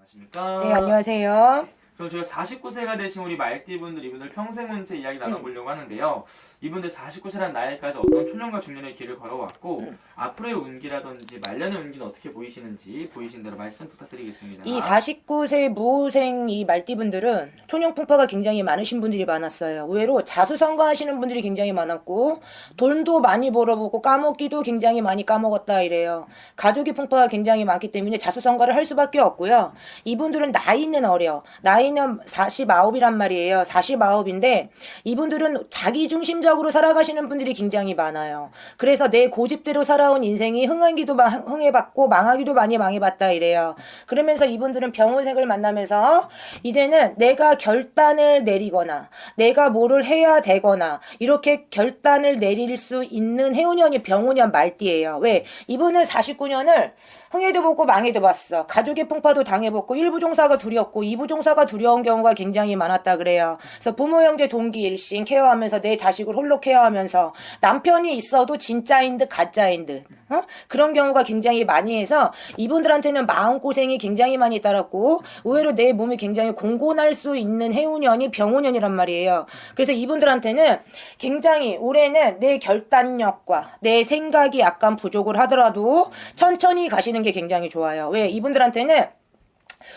안녕하십니까? 네, 안녕하세요. 그래서 저희가 49세가 되신 우리 말띠분들 이분들 평생 운세 이야기 나눠보려고 하는데요. 이분들 49세란 나이까지 어떤 초년과 중년의 길을 걸어왔고 앞으로의 운기라든지 말년의 운기는 어떻게 보이시는지 보이신 대로 말씀 부탁드리겠습니다. 이 49세 무호생 이 말띠분들은 초년풍파가 굉장히 많으신 분들이 많았어요. 의외로 자수성가하시는 분들이 굉장히 많았고 돈도 많이 벌어보고 까먹기도 굉장히 많이 까먹었다 이래요. 가족의 풍파가 굉장히 많기 때문에 자수성가를 할 수밖에 없고요. 이분들은 나이는 어려. 나이는 49이란 말이에요. 49인데 이분들은 자기중심적으로 살아가시는 분들이 굉장히 많아요. 그래서 내 고집대로 살아온 인생이 흥하기도 흥해봤고 망하기도 많이 망해봤다 이래요. 그러면서 이분들은 병원생을 만나면서 이제는 내가 결단을 내리거나 내가 뭐를 해야 되거나 이렇게 결단을 내릴 수 있는 해운년이 병운년 말띠예요. 왜? 이분은 49년을 흥해도 보고 망해도 봤어. 가족의 풍파도 당해봤고 1부 종사가 두렵고 2부 종사가 두려운 경우가 굉장히 많았다 그래요. 그래서 부모 형제 동기 일신 케어하면서 내 자식을 홀로 케어하면서 남편이 있어도 진짜인 듯 가짜인 듯 그런 경우가 굉장히 많이 해서 이분들한테는 마음고생이 굉장히 많이 따랐고 의외로 내 몸이 굉장히 공곤할 수 있는 해운년이 병운년이란 말이에요. 그래서 이분들한테는 굉장히 올해는 내 결단력과 내 생각이 약간 부족을 하더라도 천천히 가시는 게 굉장히 좋아요. 왜? 이분들한테는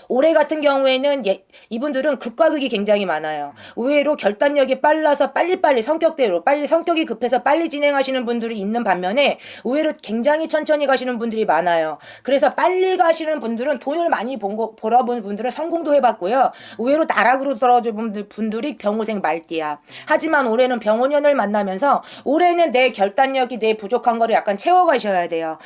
올해 같은 경우에는 이분들은 극과 극이 굉장히 많아요. 의외로 결단력이 빨라서 빨리빨리 성격대로 빨리 성격이 급해서 빨리 진행하시는 분들이 있는 반면에 의외로 굉장히 천천히 가시는 분들이 많아요. 그래서 빨리 가시는 분들은 돈을 많이 벌어본 분들은 성공도 해봤고요. 의외로 나락으로 떨어진 분들이 병호생 말띠야. 하지만 올해는 병원년을 만나면서 올해는 내 결단력이 내 부족한 거를 약간 채워가셔야 돼요.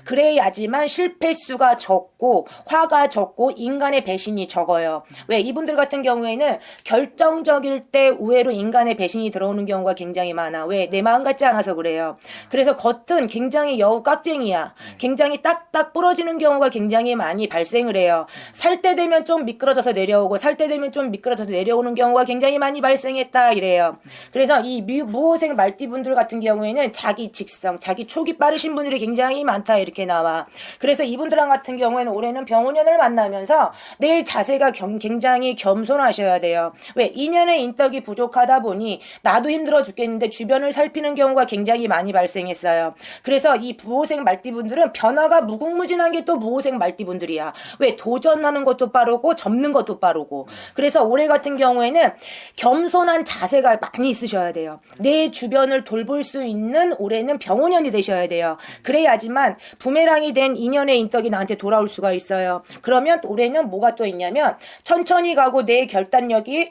그래야지만 실패 수가 적고 화가 적고 인간의 배신이 적어요. 왜? 이분들 같은 경우에는 결정적일 때 의외로 인간의 배신이 들어오는 경우가 굉장히 많아. 왜? 내 마음 같지 않아서 그래요. 그래서 겉은 굉장히 여우 깍쟁이야. 굉장히 딱딱 부러지는 경우가 굉장히 많이 발생을 해요. 살 때 되면 좀 미끄러져서 내려오고 살 때 되면 좀 미끄러져서 내려오는 경우가 굉장히 많이 발생했다 이래요. 그래서 이 무호생 말띠분들 같은 경우에는 자기 직성, 자기 촉이 빠르신 분들이 굉장히 많다 이렇게 나와. 그래서 이분들 같은 경우에는 올해는 병원년을 만나면서 내 자세가 굉장히 겸손하셔야 돼요. 왜? 인연의 인덕이 부족하다 보니 나도 힘들어 죽겠는데 주변을 살피는 경우가 굉장히 많이 발생했어요. 그래서 이 무호생 말띠분들은 변화가 무궁무진한 게 또 무호생 말띠분들이야. 왜? 도전하는 것도 빠르고 접는 것도 빠르고. 그래서 올해 같은 경우에는 겸손한 자세가 많이 있으셔야 돼요. 내 주변을 돌볼 수 있는 올해는 병원년이 되셔야 돼요. 그래야지만 부메랑이 된 인연의 인덕이 나한테 돌아올 수가 있어요. 그러면 올해는 뭐가 또 있냐면 천천히 가고 내 결단력이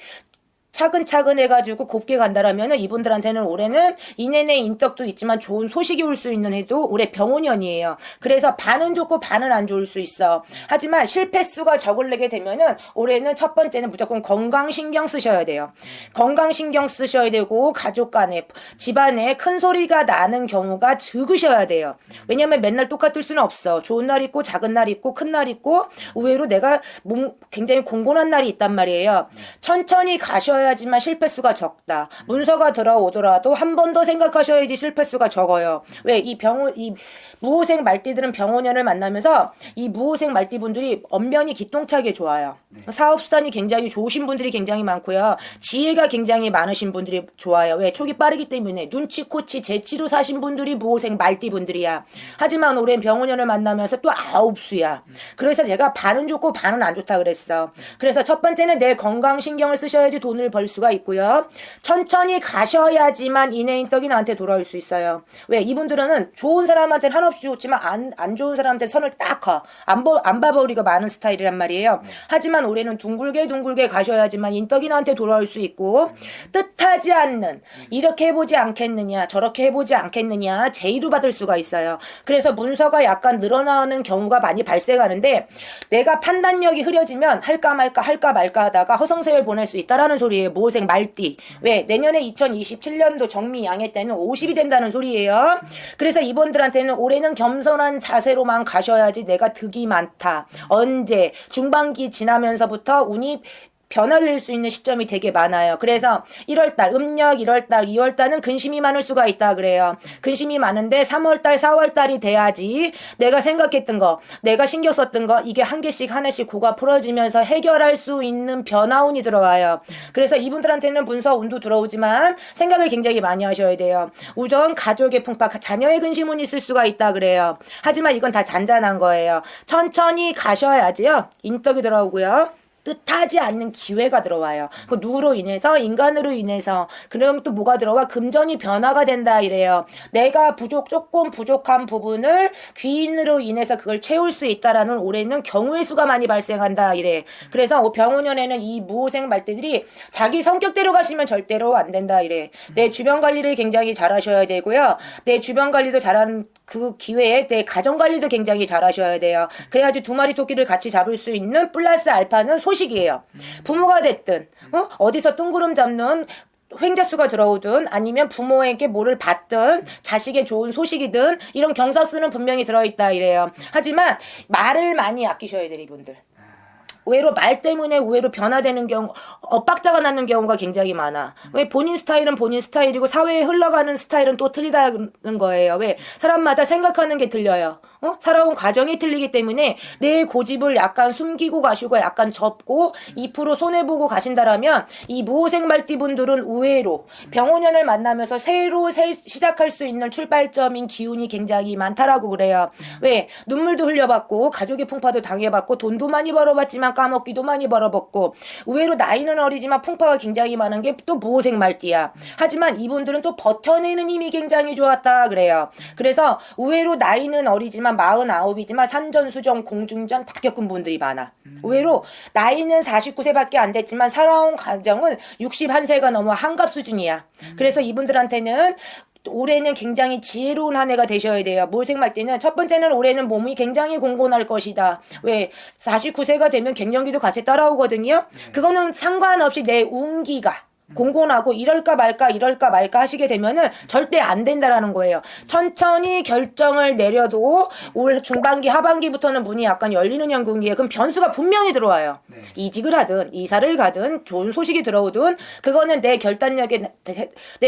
차근차근 해가지고 곱게 간다라면은 이분들한테는 올해는 인연의 인덕도 있지만 좋은 소식이 올 수 있는 해도 올해 병원년이에요. 그래서 반은 좋고 반은 안 좋을 수 있어. 하지만 실패 수가 적을내게 되면은 올해는 첫 번째는 무조건 건강 신경 쓰셔야 돼요. 건강 신경 쓰셔야 되고 가족 간에 집안에 큰 소리가 나는 경우가 적으셔야 돼요. 왜냐면 맨날 똑같을 수는 없어. 좋은 날 있고 작은 날 있고 큰 날 있고 의외로 내가 굉장히 공곤한 날이 있단 말이에요. 천천히 가셔야 하지만 실패수가 적다. 문서가 들어오더라도 한 번 더 생각하셔야지 실패수가 적어요. 왜? 이 무호생 말띠들은 병원년을 만나면서 이 무호생 말띠분들이 언변이 기똥차게 좋아요. 사업수단이 굉장히 좋으신 분들이 굉장히 많고요. 지혜가 굉장히 많으신 분들이 좋아요. 왜? 촉이 빠르기 때문에 눈치, 코치, 재치로 사신 분들이 무호생 말띠분들이야. 하지만 올해는 병원년을 만나면서 또 아홉수야. 그래서 제가 반은 좋고 반은 안 좋다 그랬어. 그래서 첫 번째는 내 건강 신경을 쓰셔야지 돈을 벌 수가 있고요. 천천히 가셔야지만 인해인 떡이 나한테 돌아올 수 있어요. 왜? 이분들은 좋은 사람한테는 한없이 좋지만 안 좋은 사람한테 선을 딱 커. 안 봐버리고 많은 스타일이란 말이에요. 하지만 올해는 둥글게 가셔야지만 인떡이 나한테 돌아올 수 있고 뜻하지 않는 이렇게 해보지 않겠느냐 저렇게 해보지 않겠느냐 제의로 받을 수가 있어요. 그래서 문서가 약간 늘어나는 경우가 많이 발생하는데 내가 판단력이 흐려지면 할까 말까 하다가 허송세월 보낼 수 있다라는 소리예요. 무호생 말띠. 왜? 내년에 2027년도 정미 양해 때는 50이 된다는 소리예요. 그래서 이분들한테는 올해는 겸손한 자세로만 가셔야지 내가 득이 많다. 언제? 중반기 지나면서부터 운이 변화될 수 있는 시점이 되게 많아요. 그래서 1월달 음력 1월달 2월달은 근심이 많을 수가 있다 그래요. 근심이 많은데 3월달 4월달이 돼야지 내가 생각했던 거 내가 신경 썼던 거 이게 한 개씩 하나씩 고가 풀어지면서 해결할 수 있는 변화운이 들어와요. 그래서 이분들한테는 문서운도 들어오지만 생각을 굉장히 많이 하셔야 돼요. 우선 가족의 풍파 자녀의 근심운이 있을 수가 있다 그래요. 하지만 이건 다 잔잔한 거예요. 천천히 가셔야지요. 인덕이 들어오고요. 뜻하지 않는 기회가 들어와요. 그 누구로 인해서 인간으로 인해서 그럼 또 뭐가 들어와 금전이 변화가 된다 이래요. 내가 조금 부족한 부분을 귀인으로 인해서 그걸 채울 수 있다라는 올해는 경우의 수가 많이 발생한다 이래. 그래서 병원년에는 이 무호생 말띠들이 자기 성격대로 가시면 절대로 안 된다 이래. 내 주변 관리를 굉장히 잘 하셔야 되고요. 내 주변 관리도 잘하는 그 기회에 내 가정 관리도 굉장히 잘 하셔야 돼요. 그래야지 두 마리 토끼를 같이 잡을 수 있는 플러스 알파는 소식이에요. 부모가 됐든 어디서 뜬구름 잡는 횡재수가 들어오든 아니면 부모에게 뭐를 받든 자식의 좋은 소식이든 이런 경사수는 분명히 들어있다 이래요. 하지만 말을 많이 아끼셔야 돼요 이분들. 의외로 말 때문에 의외로 변화되는 경우, 엇박자가 나는 경우가 굉장히 많아. 왜 본인 스타일은 본인 스타일이고 사회에 흘러가는 스타일은 또 틀리다는 거예요. 왜 사람마다 생각하는 게 틀려요. 살아온 과정이 틀리기 때문에 내 고집을 약간 숨기고 가시고 약간 접고 2% 손해보고 가신다라면 이 무호생 말띠분들은 의외로 병호년을 만나면서 새로 시작할 수 있는 출발점인 기운이 굉장히 많다라고 그래요. 왜 눈물도 흘려봤고 가족의 풍파도 당해봤고 돈도 많이 벌어봤지만 까먹기도 많이 벌어봤고 의외로 나이는 어리지만 풍파가 굉장히 많은 게 또 무호생 말띠야. 하지만 이분들은 또 버텨내는 힘이 굉장히 좋았다 그래요. 그래서 의외로 나이는 어리지만 49이지만 산전수전 공중전 다 겪은 분들이 많아. 의외로 나이는 49세밖에 안 됐지만 살아온 과정은 61세가 넘어 한갑 수준이야. 그래서 이분들한테는 올해는 굉장히 지혜로운 한 해가 되셔야 돼요. 무호생 말띠는 첫 번째는 올해는 몸이 굉장히 공곤할 것이다. 왜 49세가 되면 갱년기도 같이 따라오거든요. 그거는 상관없이 내 운기가 공곤하고 이럴까 말까 하시게 되면은 절대 안 된다라는 거예요. 천천히 결정을 내려도 올 중반기 하반기부터는 문이 약간 열리는 형국이에요. 그럼 변수가 분명히 들어와요. 네. 이직을 하든 이사를 가든 좋은 소식이 들어오든 그거는 내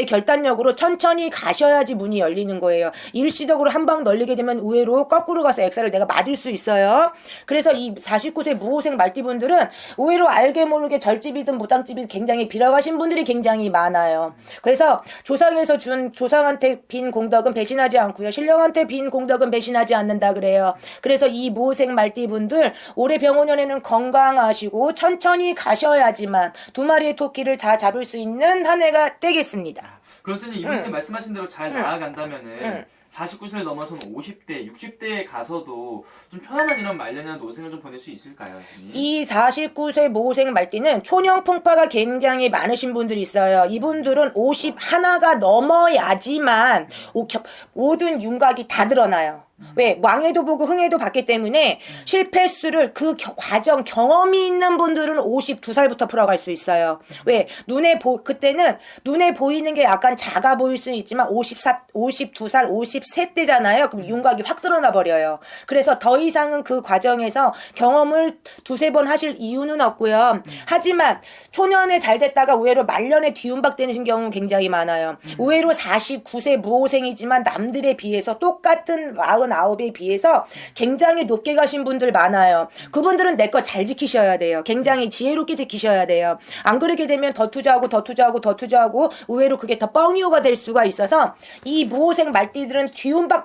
결단력으로 천천히 가셔야지 문이 열리는 거예요. 일시적으로 한 방 널리게 되면 의외로 거꾸로 가서 엑셀을 내가 맞을 수 있어요. 그래서 이 49세 무호생 말띠분들은 의외로 알게 모르게 절집이든 무당집이든 굉장히 빌어가신 분들이 굉장히 많아요. 그래서 조상에서 준 조상한테 빈 공덕은 배신하지 않고요. 신령한테 빈 공덕은 배신하지 않는다 그래요. 그래서 이 무호생 말띠분들 올해 병호년에는 건강하시고 천천히 가셔야지만 두 마리의 토끼를 다 잡을 수 있는 한 해가 되겠습니다. 그럼 선생님 이분 선생님 말씀하신 대로 잘 나아간다면은 49세를 넘어서는 50대, 60대에 가서도 좀 편안한 이런 말년이나 노생을 좀 보낼 수 있을까요, 선생님? 이 49세 모호생 말띠는 초년 풍파가 굉장히 많으신 분들이 있어요. 이분들은 50 하나가 넘어야지만 모든 윤곽이 다 드러나요. 왜? 왕에도 보고 흥에도 봤기 때문에 실패수를 그 과정 경험이 있는 분들은 52살부터 풀어갈 수 있어요. 왜? 그때는 눈에 보이는 게 약간 작아 보일 수 있지만 52살, 53대잖아요. 그럼 윤곽이 확 드러나 버려요. 그래서 더 이상은 그 과정에서 경험을 두세 번 하실 이유는 없고요. 하지만 초년에 잘 됐다가 의외로 말년에 뒤움박되는 경우는 굉장히 많아요. 의외로 49세 무호생이지만 남들에 비해서 똑같은 49에 비해서 굉장히 높게 가신 분들 많아요. 그분들은 내 거 잘 지키셔야 돼요. 굉장히 지혜롭게 지키셔야 돼요. 안 그러게 되면 더 투자하고 의외로 그게 더 뻥이오가 될 수가 있어서 이 무호생 말띠들은 뒤움박